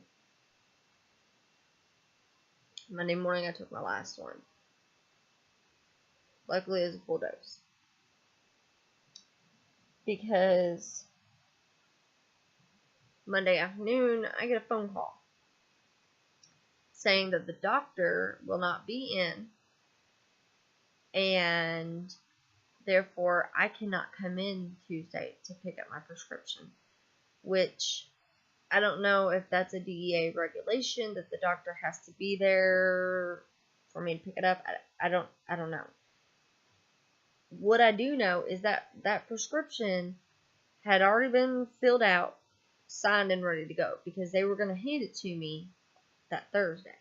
Monday morning I took my last one. Luckily it was a full dose. Because Monday afternoon I get a phone call saying that the doctor will not be in, and therefore I cannot come in Tuesday to pick up my prescription, which I don't know if that's a DEA regulation that the doctor has to be there for me to pick it up. I don't know. What I do know is that that prescription had already been filled out, signed, and ready to go because they were going to hand it to me that Thursday.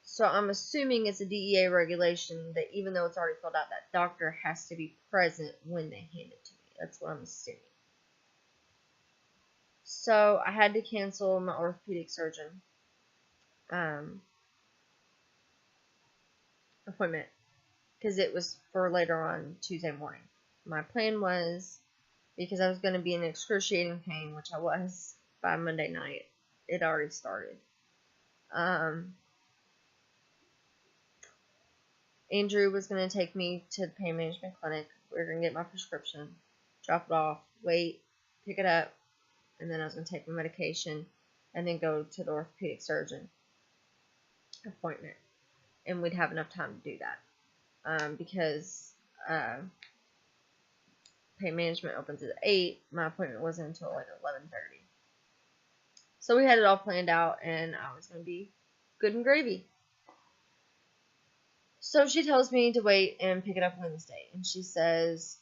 So I'm assuming it's a DEA regulation that even though it's already filled out, that doctor has to be present when they hand it to me. That's what I'm assuming. So I had to cancel my orthopedic surgeon appointment because it was for later on Tuesday morning. My plan was, because I was going to be in excruciating pain, which I was by Monday night, it already started. Andrew was going to take me to the pain management clinic. We were going to get my prescription, drop it off, wait, pick it up, and then I was going to take my medication and then go to the orthopedic surgeon appointment. And we'd have enough time to do that. Because pain management opens at 8. My appointment wasn't until like 11:30. So we had it all planned out, and I was going to be good and gravy. So she tells me to wait and pick it up Wednesday. And she says,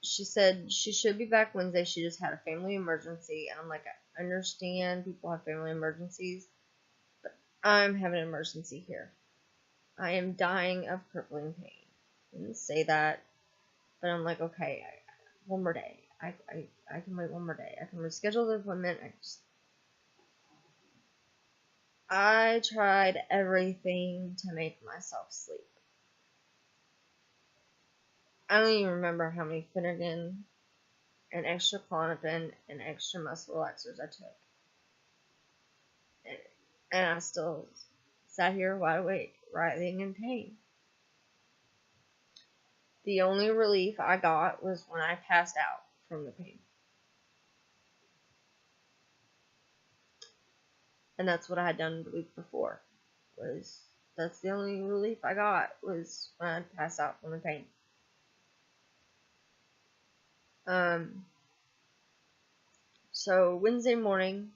she said she should be back Wednesday. She just had a family emergency. And I'm like, I understand people have family emergencies, but I'm having an emergency here. I am dying of crippling pain. I didn't say that, but I'm like, okay, one more day. I can wait one more day. I can reschedule the appointment. I tried everything to make myself sleep. I don't even remember how many Finnegan and extra Klonopin and extra muscle relaxers I took. And I still sat here wide awake, writhing in pain. The only relief I got was when I passed out from the pain. And that's what I had done the week before. That's the only relief I got, was when I passed out from the pain. So Wednesday morning,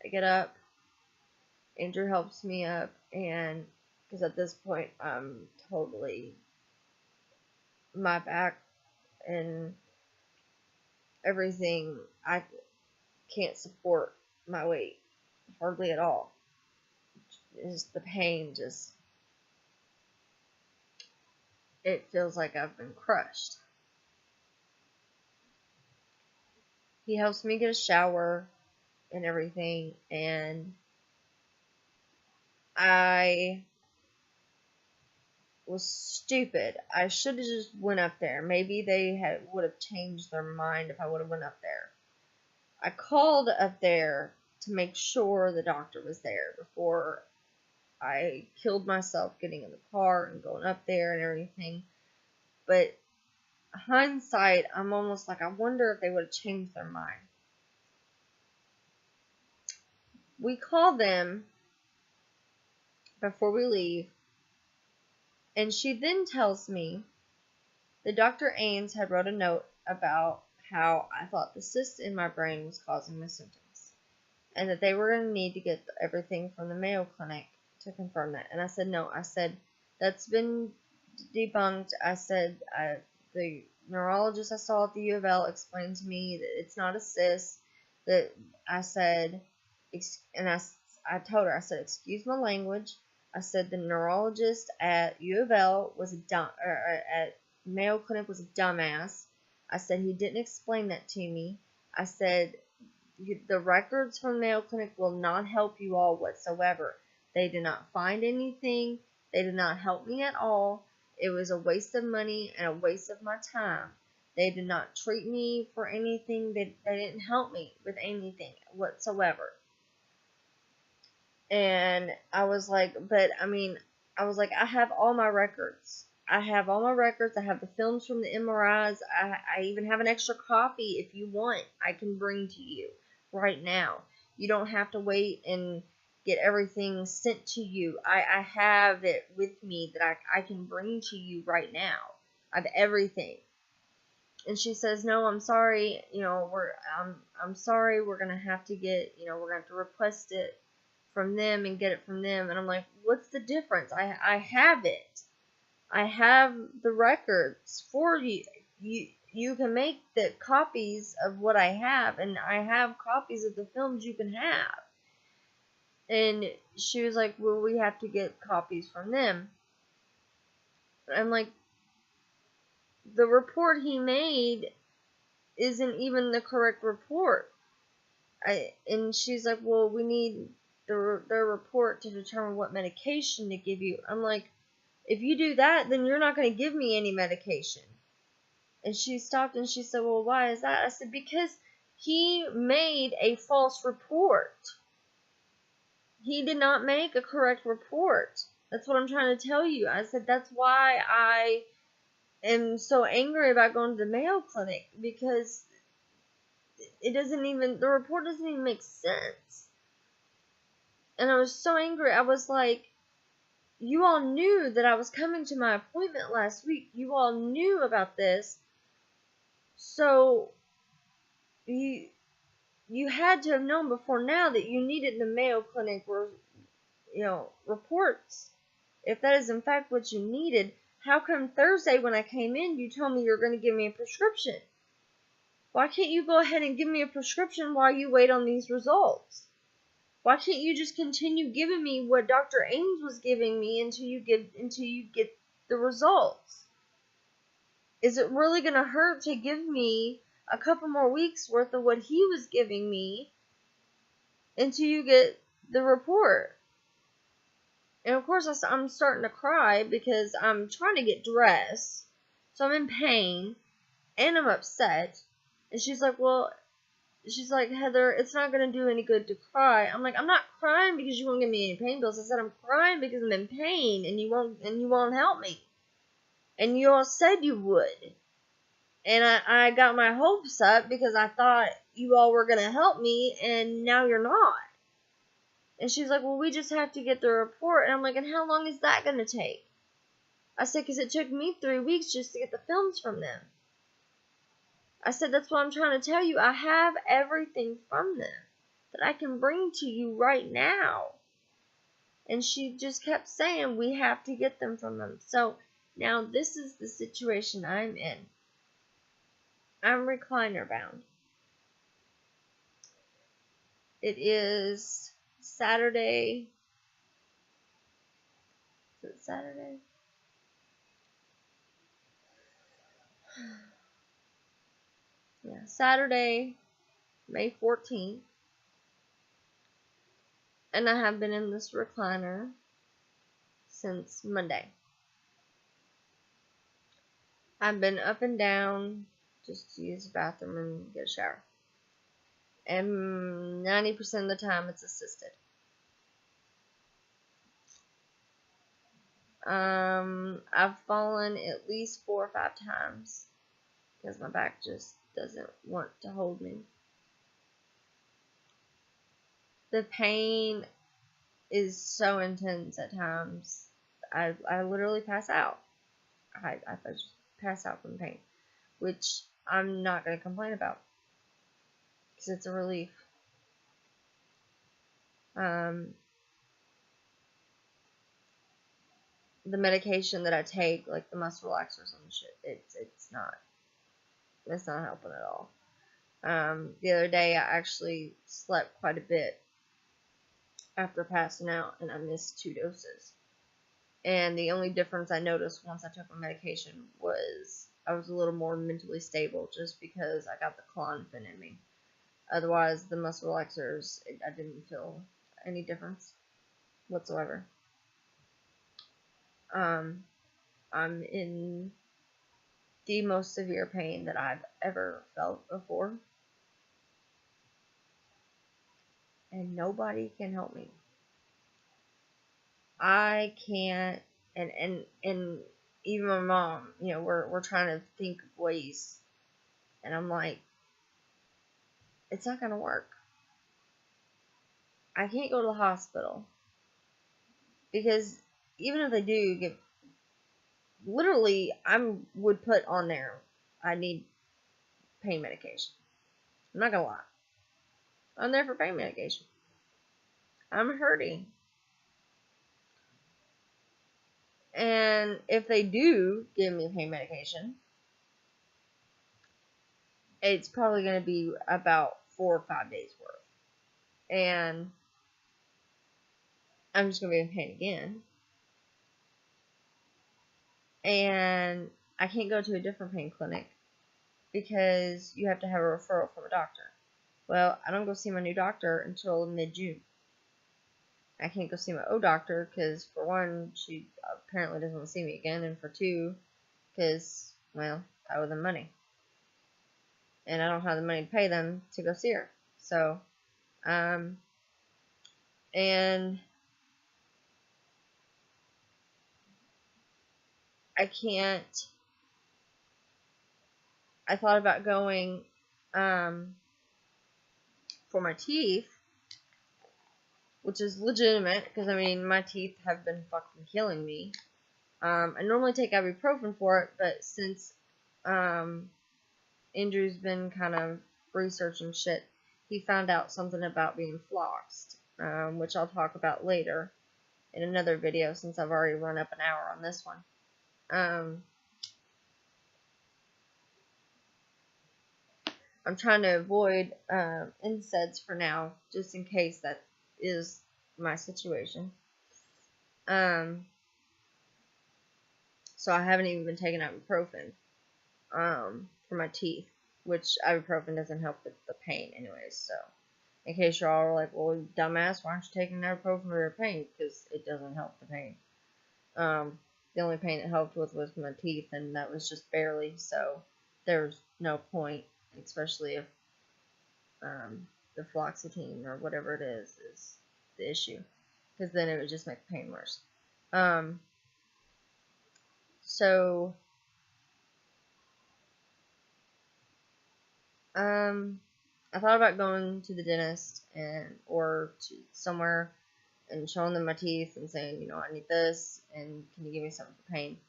I get up. Andrew helps me up, and because at this point I'm totally, my back and everything, I can't support my weight hardly at all. Just the pain, it feels like I've been crushed. He helps me get a shower and everything, and I was stupid. I should have just went up there. Maybe they would have changed their mind if I would have went up there. I called up there to make sure the doctor was there before I killed myself getting in the car and going up there and everything. But hindsight, I'm almost like, I wonder if they would have changed their mind. We call them before we leave, and she then tells me that Dr. Ains had wrote a note about how I thought the cyst in my brain was causing my symptoms, and that they were going to need to get everything from the Mayo Clinic to confirm that. And I said, no. I said, that's been debunked. I said, the neurologist I saw at the U of L explained to me that it's not a cyst. That I said, and I told her, I said, excuse my language. I said the neurologist at U of L was at Mayo Clinic was a dumbass. I said he didn't explain that to me. I said the records from Mayo Clinic will not help you all whatsoever. They did not find anything. They did not help me at all. It was a waste of money and a waste of my time. They did not treat me for anything. They didn't help me with anything whatsoever. And I was like, I have all my records. I have all my records. I have the films from the MRIs. I even have an extra copy if you want. I can bring to you right now. You don't have to wait and get everything sent to you. I have it with me that I can bring to you right now. I have everything. And she says, no, I'm sorry. I'm sorry. We're going to have to get, we're going to have to request it from them and get it from them. And I'm like, what's the difference? I have it. I have the records for you. You can make the copies of what I have, and I have copies of the films you can have. And she was like, well, we have to get copies from them. I'm like, the report he made isn't even the correct report. And she's like, well, we need their report to determine what medication to give you. I'm like, if you do that, then you're not going to give me any medication. And she stopped and she said, well, why is that? I said, because He made a false report. He did not make a correct report. That's what I'm trying to tell you. I said that's why I am so angry about going to the Mayo Clinic, because the report doesn't even make sense. And I was so angry. I was like, you all knew that I was coming to my appointment last week. You all knew about this. So you had to have known before now that you needed the Mayo Clinic reports. If that is in fact what you needed, how come Thursday when I came in you told me you were going to give me a prescription? Why can't you go ahead and give me a prescription while you wait on these results? Why can't you just continue giving me what Dr. Ames was giving me until you get the results? Is it really going to hurt to give me a couple more weeks worth of what he was giving me until you get the report? And of course I'm starting to cry because I'm trying to get dressed. So I'm in pain and I'm upset. And she's like, Heather, it's not going to do any good to cry. I'm like, I'm not crying because you won't give me any pain pills. I said, I'm crying because I'm in pain and you won't help me. And you all said you would. And I got my hopes up because I thought you all were going to help me, and now you're not. And she's like, well, we just have to get the report. And I'm like, and how long is that going to take? I said, because it took me 3 weeks just to get the films from them. I said, that's what I'm trying to tell you. I have everything from them that I can bring to you right now. And she just kept saying, we have to get them from them. So now this is the situation I'm in. I'm recliner bound. It is Saturday. Is it Saturday? Yeah, Saturday, May 14th. And I have been in this recliner since Monday. I've been up and down just to use the bathroom and get a shower. And 90% of the time it's assisted. I've fallen at least 4 or 5 times because my back just doesn't want to hold me. The pain is so intense at times. I literally pass out. I just pass out from pain, which I'm not going to complain about because it's a relief. The medication that I take, like the muscle relaxers and shit, it's not helping at all. The other day I actually slept quite a bit after passing out, and I missed 2 doses. And the only difference I noticed once I took my medication was I was a little more mentally stable just because I got the Klonopin in me. Otherwise, the muscle relaxers, I didn't feel any difference whatsoever. I'm in the most severe pain that I've ever felt before. And nobody can help me. I can't, and even my mom, we're trying to think of ways, and I'm like, it's not gonna work. I can't go to the hospital because even if they do get, literally, I would put on there, I need pain medication. I'm not gonna lie. I'm there for pain medication. I'm hurting. And if they do give me pain medication, it's probably going to be about 4 or 5 days worth. And I'm just going to be in pain again. And I can't go to a different pain clinic because you have to have a referral from a doctor. Well, I don't go see my new doctor until mid-June. I can't go see my old doctor because, for one, she apparently doesn't want to see me again, and for two, because, well, I owe them money. and I don't have the money to pay them to go see her. So, and I can't. I thought about going for my teeth, which is legitimate because I mean my teeth have been fucking killing me. I normally take ibuprofen for it, but since Andrew's been kind of researching shit, he found out something about being floxed, which I'll talk about later in another video since I've already run up an hour on this one. I'm trying to avoid NSAIDs for now, just in case that is my situation. So I haven't even been taking ibuprofen for my teeth, which ibuprofen doesn't help with the pain anyways. So in case you're all like, well, dumbass, why aren't you taking ibuprofen for your pain? Because it doesn't help the pain. The only pain it helped with was my teeth, and that was just barely, so there's no point, especially if the fluoxetine or whatever it is the issue, because then it would just make the pain worse. So I thought about going to the dentist or to somewhere and showing them my teeth and saying, you know, I need this, and can you give me something for pain?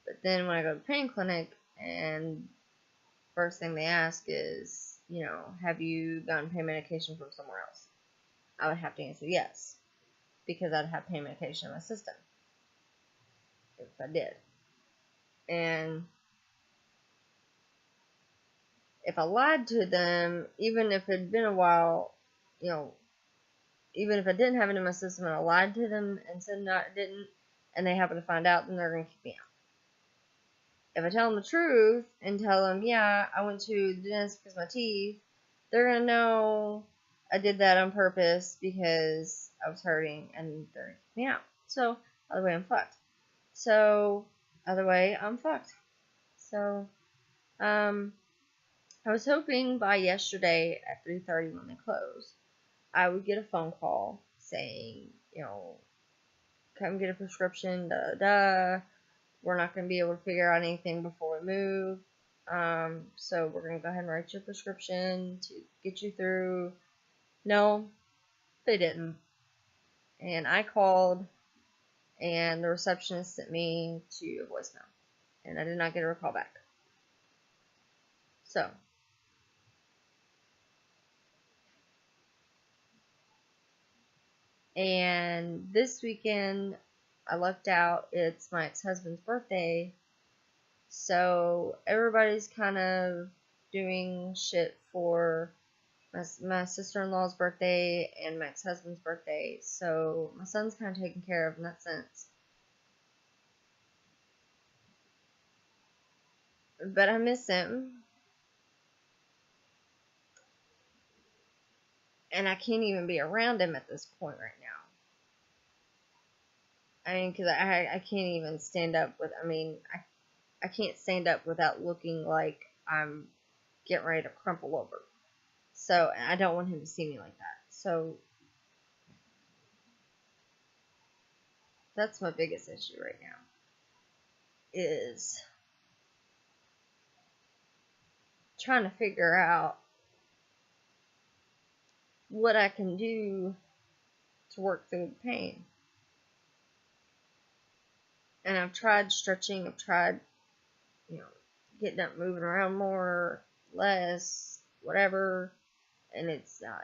But then when I go to the pain clinic, and first thing they ask is, you know, have you gotten pain medication from somewhere else? I would have to answer yes, because I'd have pain medication in my system if I did. And if I lied to them, even if it had been a while, you know, even if I didn't have it in my system and I lied to them and said no, I didn't, and they happen to find out, then they're going to kick me out. If I tell them the truth and tell them, yeah, I went to the dentist because of my teeth, they're going to know I did that on purpose because I was hurting, and they're going to kick me out. So, either way, I'm fucked. So, I was hoping by yesterday at 3:30 when they closed, I would get a phone call saying, you know, come get a prescription, we're not going to be able to figure out anything before we move, so we're going to go ahead and write your prescription to get you through. No, they didn't. And I called, and the receptionist sent me to a voicemail, and I did not get a call back. So, and this weekend, I lucked out. It's my ex-husband's birthday, so everybody's kind of doing shit for my sister-in-law's birthday and my ex-husband's birthday, so my son's kind of taken care of in that sense. But I miss him, and I can't even be around him at this point right now. I mean, because I can't even stand up with, I can't stand up without looking like I'm getting ready to crumple over. So, I don't want him to see me like that. So, that's my biggest issue right now, is trying to figure out what I can do to work through the pain. And I've tried stretching, I've tried, you know, getting up, moving around more, less, whatever, and it's not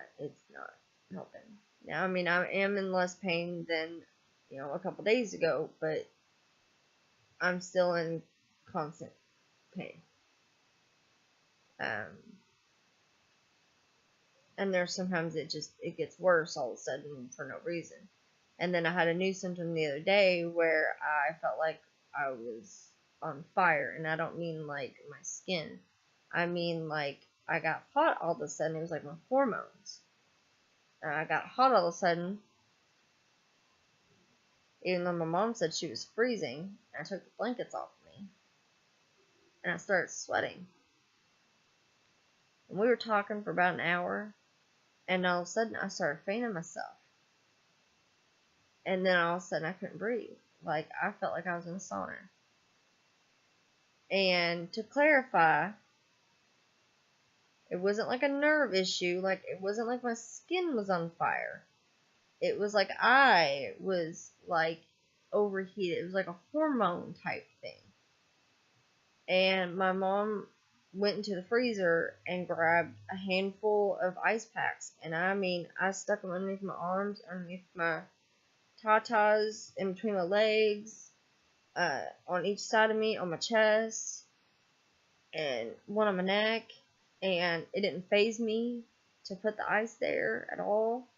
helping. Now, I mean, I am in less pain than, you know, a couple days ago, but I'm still in constant pain. And there's sometimes it gets worse all of a sudden for no reason. And then I had a new symptom the other day where I felt like I was on fire, and I don't mean like my skin. I mean like I got hot all of a sudden. It was like my hormones. I got hot all of a sudden, even though my mom said she was freezing. I took the blankets off me, and I started sweating. And we were talking for about an hour, and all of a sudden I started fainting myself. And then all of a sudden I couldn't breathe. Like, I felt like I was in a sauna. And to clarify, it wasn't like a nerve issue. Like, it wasn't like my skin was on fire. It was like I was, like, overheated. It was like a hormone type thing. And my mom went into the freezer and grabbed a handful of ice packs. And I mean, I stuck them underneath my arms, underneath my tatas, in between my legs, on each side of me, on my chest, and one on my neck. And it didn't faze me to put the ice there at all.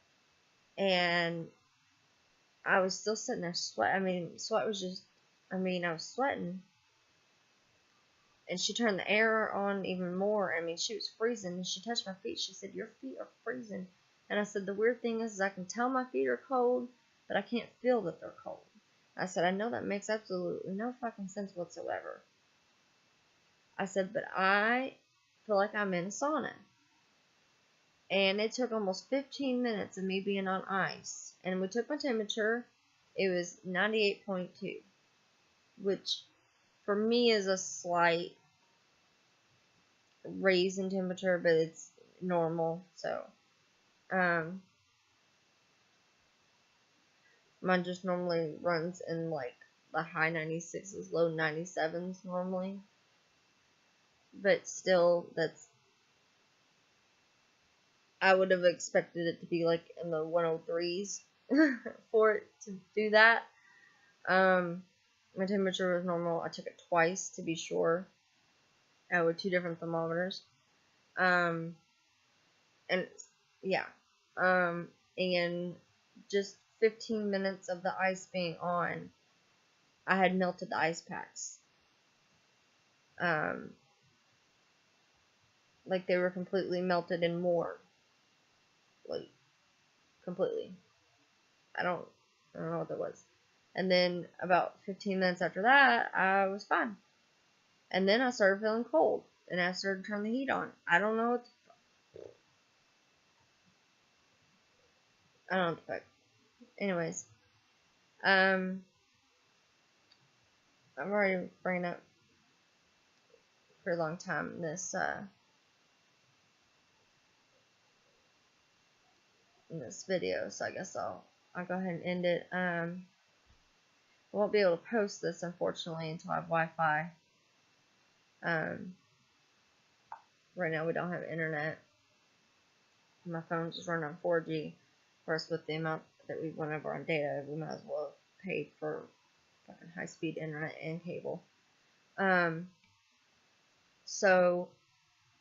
And I was still sitting there sweat. I mean, sweat was just, I was sweating. And she turned the air on even more. I mean, she was freezing. And she touched my feet. She said, "Your feet are freezing." And I said, "The weird thing is I can tell my feet are cold, but I can't feel that they're cold." I said, "I know that makes absolutely no fucking sense whatsoever." I said, "But I feel like I'm in a sauna." And it took almost 15 minutes of me being on ice. And we took my temperature. It was 98.2, which for me is a slight raise in temperature, but it's normal. So, mine just normally runs in like the high 96s, low 97s normally. But still, I would have expected it to be like in the 103s for it to do that. My temperature was normal. I took it twice to be sure. With 2 different thermometers. And yeah. And just 15 minutes of the ice being on, I had melted the ice packs. Like they were completely melted and more. Like, completely. I don't know what that was. And then about 15 minutes after that, I was fine. And then I started feeling cold. And I started to turn the heat on. I don't know what the fuck. Anyways. I'm already bringing up for a long time in this video, so I guess I'll go ahead and end it. I won't be able to post this, unfortunately, until I have Wi-Fi. Right now we don't have internet. My phone's just running on 4G. Of course, with the amount that we went over on data, we might as well have paid for fucking high-speed internet and cable. So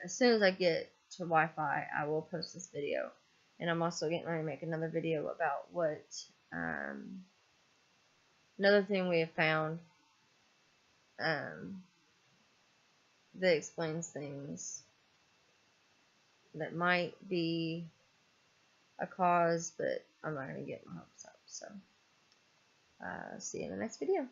as soon as I get to Wi-Fi, I will post this video. And I'm also getting ready to make another video about what, another thing we have found, that explains things that might be a cause, but I'm not going to get my hopes up. So, see you in the next video.